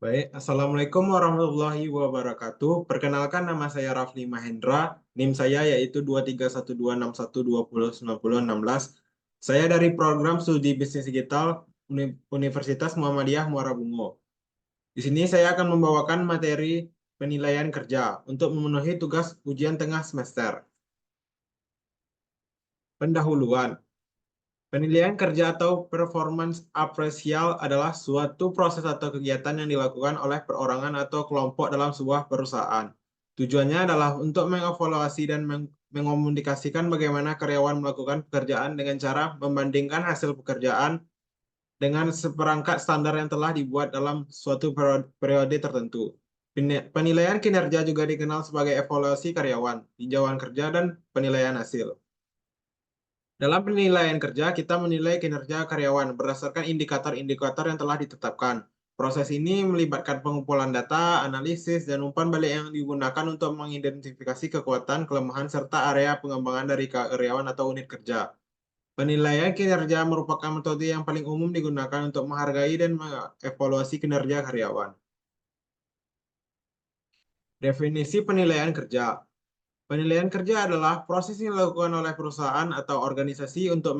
Baik, Assalamualaikum warahmatullahi wabarakatuh. Perkenalkan nama saya Rafli Mahendra. NIM saya yaitu 23126129016. Saya dari program studi bisnis digital Universitas Muhammadiyah Muara Bungo. Di sini saya akan membawakan materi penilaian kerja untuk memenuhi tugas ujian tengah semester. Pendahuluan. Penilaian kerja atau performance appraisal adalah suatu proses atau kegiatan yang dilakukan oleh perorangan atau kelompok dalam sebuah perusahaan. Tujuannya adalah untuk mengevaluasi dan mengomunikasikan bagaimana karyawan melakukan pekerjaan dengan cara membandingkan hasil pekerjaan dengan seperangkat standar yang telah dibuat dalam suatu periode tertentu. Penilaian kinerja juga dikenal sebagai evaluasi karyawan, tinjauan kerja, dan penilaian hasil. Dalam penilaian kerja, kita menilai kinerja karyawan berdasarkan indikator-indikator yang telah ditetapkan. Proses ini melibatkan pengumpulan data, analisis, dan umpan balik yang digunakan untuk mengidentifikasi kekuatan, kelemahan, serta area pengembangan dari karyawan atau unit kerja. Penilaian kinerja merupakan metode yang paling umum digunakan untuk menghargai dan mengevaluasi kinerja karyawan. Definisi penilaian kerja. Penilaian kerja adalah proses yang dilakukan oleh perusahaan atau organisasi untuk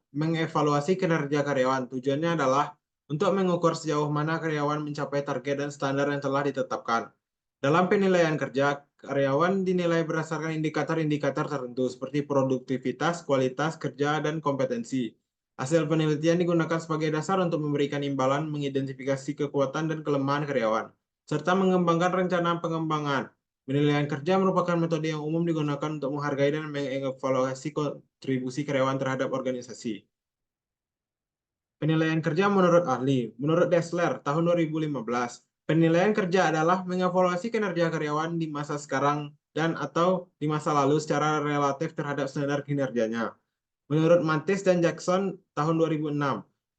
mengevaluasi kinerja karyawan. Tujuannya adalah untuk mengukur sejauh mana karyawan mencapai target dan standar yang telah ditetapkan. Dalam penilaian kerja, karyawan dinilai berdasarkan indikator-indikator tertentu seperti produktivitas, kualitas kerja, dan kompetensi. Hasil penelitian digunakan sebagai dasar untuk memberikan imbalan, mengidentifikasi kekuatan dan kelemahan karyawan, serta mengembangkan rencana pengembangan. Penilaian kerja merupakan metode yang umum digunakan untuk menghargai dan mengevaluasi kontribusi karyawan terhadap organisasi. Penilaian kerja menurut ahli. Menurut Dessler, tahun 2015, penilaian kerja adalah mengevaluasi kinerja karyawan di masa sekarang dan atau di masa lalu secara relatif terhadap standar kinerjanya. Menurut Mantis dan Jackson, tahun 2006,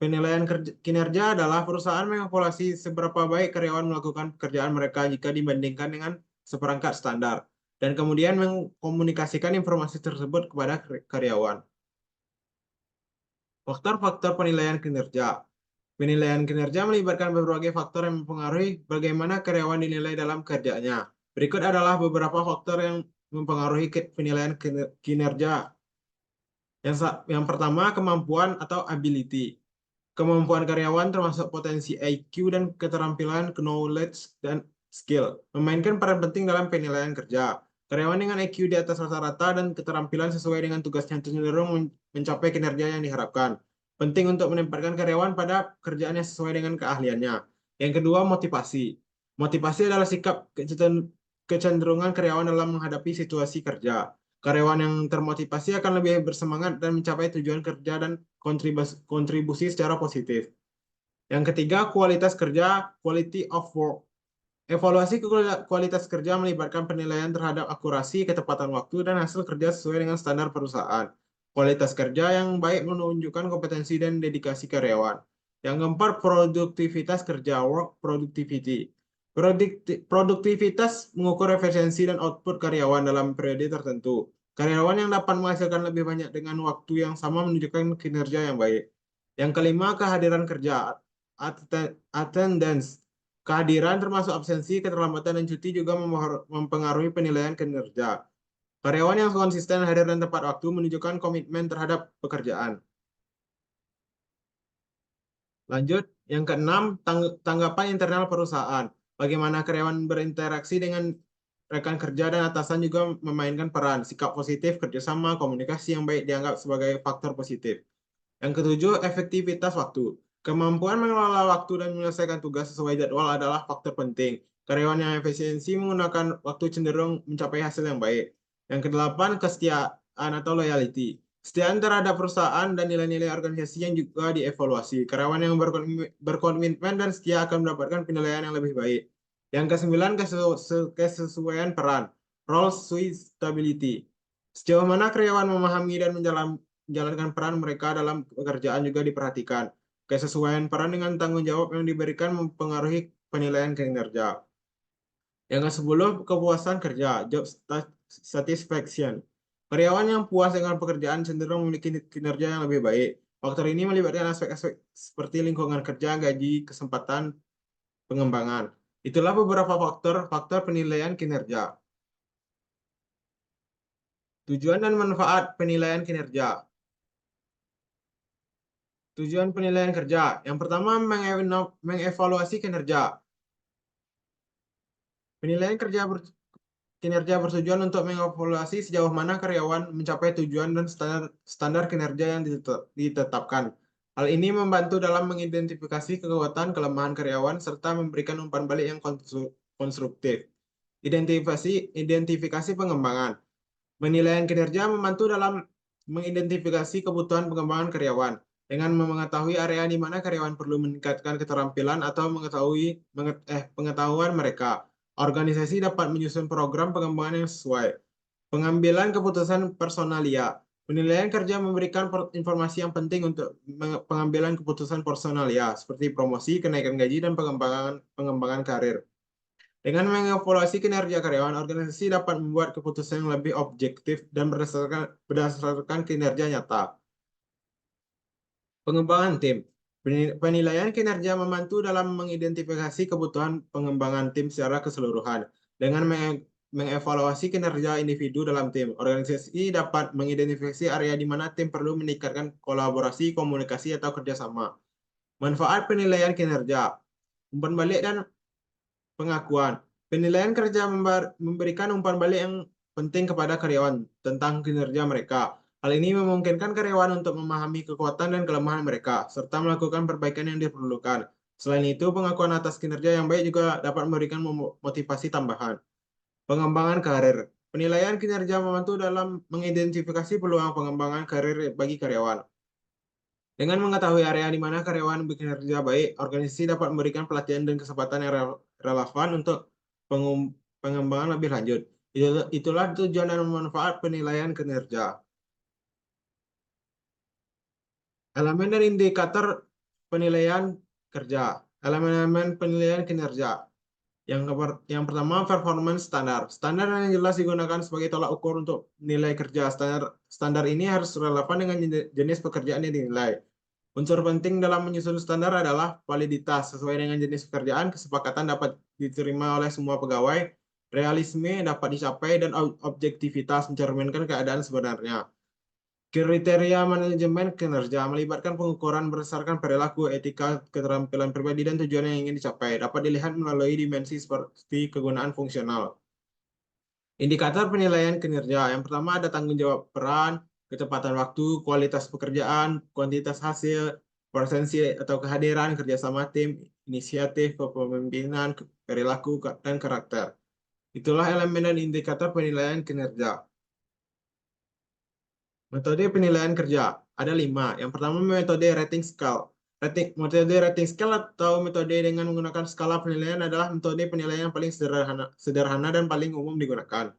penilaian kinerja adalah perusahaan mengevaluasi seberapa baik karyawan melakukan pekerjaan mereka jika dibandingkan dengan seperangkat standar, dan kemudian mengkomunikasikan informasi tersebut kepada karyawan. Faktor-faktor penilaian kinerja. Penilaian kinerja melibatkan berbagai faktor yang mempengaruhi bagaimana karyawan dinilai dalam kerjanya. Berikut adalah beberapa faktor yang mempengaruhi penilaian kinerja. Yang pertama, kemampuan atau ability. Kemampuan karyawan termasuk potensi IQ dan keterampilan, knowledge, dan skill, memainkan peran penting dalam penilaian kerja. Karyawan dengan IQ di atas rata-rata dan keterampilan sesuai dengan tugasnya cenderung mencapai kinerja yang diharapkan. Penting untuk menempatkan karyawan pada kerjaan yang sesuai dengan keahliannya. Yang kedua, motivasi. Motivasi adalah sikap kecenderungan karyawan dalam menghadapi situasi kerja. Karyawan yang termotivasi akan lebih bersemangat dan mencapai tujuan kerja dan kontribusi secara positif. Yang ketiga, kualitas kerja, quality of work. Evaluasi kualitas kerja melibatkan penilaian terhadap akurasi, ketepatan waktu, dan hasil kerja sesuai dengan standar perusahaan. Kualitas kerja yang baik menunjukkan kompetensi dan dedikasi karyawan. Yang keempat, produktivitas kerja, work productivity. Produktivitas mengukur efisiensi dan output karyawan dalam periode tertentu. Karyawan yang dapat menghasilkan lebih banyak dengan waktu yang sama menunjukkan kinerja yang baik. Yang kelima, kehadiran kerja, attendance. Kehadiran termasuk absensi, keterlambatan, dan cuti juga mempengaruhi penilaian kinerja. Karyawan yang konsisten hadir dan tepat waktu menunjukkan komitmen terhadap pekerjaan. Lanjut, yang keenam, tanggapan internal perusahaan. Bagaimana karyawan berinteraksi dengan rekan kerja dan atasan juga memainkan peran. Sikap positif, kerjasama, komunikasi yang baik dianggap sebagai faktor positif. Yang ketujuh, efektivitas waktu. Kemampuan mengelola waktu dan menyelesaikan tugas sesuai jadwal adalah faktor penting. Karyawan yang efisiensi menggunakan waktu cenderung mencapai hasil yang baik. Yang kedelapan, kesetiaan atau loyalty. Kesetiaan terhadap perusahaan dan nilai-nilai organisasi yang juga dievaluasi. Karyawan yang berkomitmen dan setia akan mendapatkan penilaian yang lebih baik. Yang kesembilan, kesesuaian peran. Role suitability. Sejauh mana karyawan memahami dan menjalankan peran mereka dalam pekerjaan juga diperhatikan. Kesesuaian peran dengan tanggung jawab yang diberikan mempengaruhi penilaian kinerja. Yang ke-10, kepuasan kerja, job satisfaction. Karyawan yang puas dengan pekerjaan cenderung memiliki kinerja yang lebih baik. Faktor ini melibatkan aspek-aspek seperti lingkungan kerja, gaji, kesempatan pengembangan. Itulah beberapa faktor penilaian kinerja. Tujuan dan manfaat penilaian kinerja. Tujuan penilaian kerja. Yang pertama, mengevaluasi kinerja. Penilaian kinerja bertujuan untuk mengevaluasi sejauh mana karyawan mencapai tujuan dan standar kinerja yang ditetapkan. Hal ini membantu dalam mengidentifikasi kekuatan kelemahan karyawan serta memberikan umpan balik yang konstruktif. Identifikasi pengembangan. Penilaian kinerja membantu dalam mengidentifikasi kebutuhan pengembangan karyawan dengan mengetahui area di mana karyawan perlu meningkatkan keterampilan atau pengetahuan mereka. Organisasi dapat menyusun program pengembangan yang sesuai. Pengambilan keputusan personalia. Penilaian kerja memberikan informasi yang penting untuk pengambilan keputusan personalia seperti promosi, kenaikan gaji, dan pengembangan karir. Dengan mengevaluasi kinerja karyawan, organisasi dapat membuat keputusan yang lebih objektif dan berdasarkan kinerja nyata. Pengembangan tim. Penilaian kinerja membantu dalam mengidentifikasi kebutuhan pengembangan tim secara keseluruhan. Dengan mengevaluasi kinerja individu dalam tim, organisasi dapat mengidentifikasi area di mana tim perlu meningkatkan kolaborasi, komunikasi, atau kerjasama. Manfaat penilaian kinerja. Umpan balik dan pengakuan. Penilaian kerja memberikan umpan balik yang penting kepada karyawan tentang kinerja mereka. Hal ini memungkinkan karyawan untuk memahami kekuatan dan kelemahan mereka, serta melakukan perbaikan yang diperlukan. Selain itu, pengakuan atas kinerja yang baik juga dapat memberikan motivasi tambahan. Pengembangan karir. Penilaian kinerja membantu dalam mengidentifikasi peluang pengembangan karir bagi karyawan. Dengan mengetahui area di mana karyawan bekerja baik, organisasi dapat memberikan pelatihan dan kesempatan yang relevan untuk pengembangan lebih lanjut. Itulah tujuan dan manfaat penilaian kinerja. Elemen dan indikator penilaian kerja. Elemen-elemen penilaian kinerja. Yang pertama, performance standar. Standar yang jelas digunakan sebagai tolak ukur untuk nilai kerja. Standar ini harus relevan dengan jenis pekerjaan yang dinilai. Unsur penting dalam menyusun standar adalah validitas. Sesuai dengan jenis pekerjaan, kesepakatan dapat diterima oleh semua pegawai, realisme dapat dicapai, dan objektivitas mencerminkan keadaan sebenarnya. Kriteria manajemen kinerja melibatkan pengukuran berdasarkan perilaku, etika, keterampilan pribadi, dan tujuan yang ingin dicapai. Dapat dilihat melalui dimensi seperti kegunaan fungsional. Indikator penilaian kinerja. Yang pertama ada tanggung jawab peran, kecepatan waktu, kualitas pekerjaan, kuantitas hasil, presensi atau kehadiran, kerjasama tim, inisiatif, kepemimpinan, perilaku, dan karakter. Itulah elemen dan indikator penilaian kinerja. Metode penilaian kerja. Ada 5. Yang pertama metode rating scale. Metode rating scale atau metode dengan menggunakan skala penilaian adalah metode penilaian yang paling sederhana dan paling umum digunakan.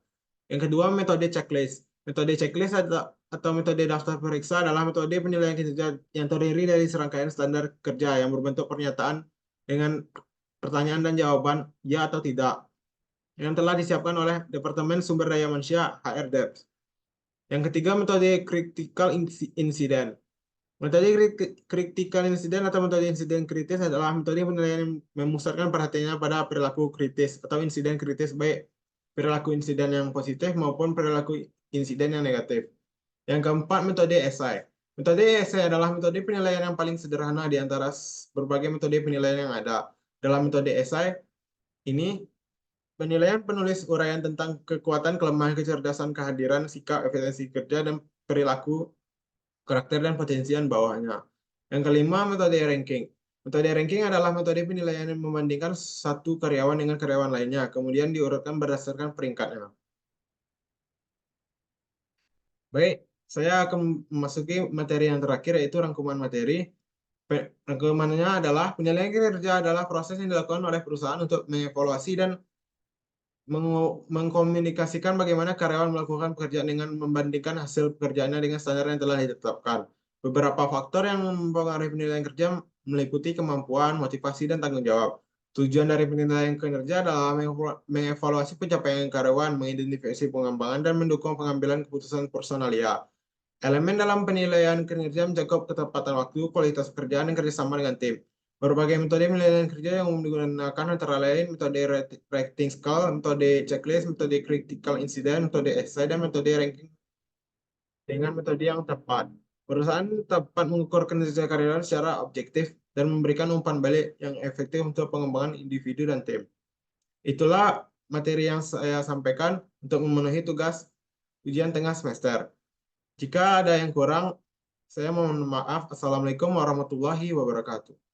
Yang kedua, metode checklist. Metode checklist atau metode daftar periksa adalah metode penilaian kinerja yang terdiri dari serangkaian standar kerja yang berbentuk pernyataan dengan pertanyaan dan jawaban ya atau tidak yang telah disiapkan oleh Departemen Sumber Daya Manusia (HRDeps). Yang ketiga, metode critical incident. Metode critical incident atau metode insiden kritis adalah metode penilaian yang memusatkan perhatiannya pada perilaku kritis atau insiden kritis, baik perilaku insiden yang positif maupun perilaku insiden yang negatif. Yang keempat, metode esai. Metode esai adalah metode penilaian yang paling sederhana di antara berbagai metode penilaian yang ada. Dalam metode esai ini, penilaian penulis uraian tentang kekuatan, kelemahan, kecerdasan, kehadiran, sikap, efisiensi kerja, dan perilaku, karakter, dan potensian bawahnya. Yang kelima, metode ranking. Metode ranking adalah metode penilaian yang membandingkan satu karyawan dengan karyawan lainnya, kemudian diurutkan berdasarkan peringkatnya. Baik, saya akan memasuki materi yang terakhir, yaitu rangkuman materi. Rangkumannya adalah penilaian kinerja adalah proses yang dilakukan oleh perusahaan untuk mengevaluasi dan mengkomunikasikan bagaimana karyawan melakukan pekerjaan dengan membandingkan hasil pekerjaannya dengan standar yang telah ditetapkan. Beberapa faktor yang mempengaruhi penilaian kerja meliputi kemampuan, motivasi, dan tanggung jawab. Tujuan dari penilaian kinerja adalah mengevaluasi pencapaian karyawan, mengidentifikasi pengembangan, dan mendukung pengambilan keputusan personalia. Elemen dalam penilaian kinerja mencakup ketepatan waktu, kualitas pekerjaan, dan kerjasama dengan tim. Berbagai metode penilaian kerja yang umum digunakan antara lain metode rating scale, metode checklist, metode critical incident, metode essay, dan metode ranking dengan metode yang tepat. Perusahaan tepat mengukur kinerja karyawan secara objektif dan memberikan umpan balik yang efektif untuk pengembangan individu dan tim. Itulah materi yang saya sampaikan untuk memenuhi tugas ujian tengah semester. Jika ada yang kurang, saya mohon maaf. Assalamualaikum warahmatullahi wabarakatuh.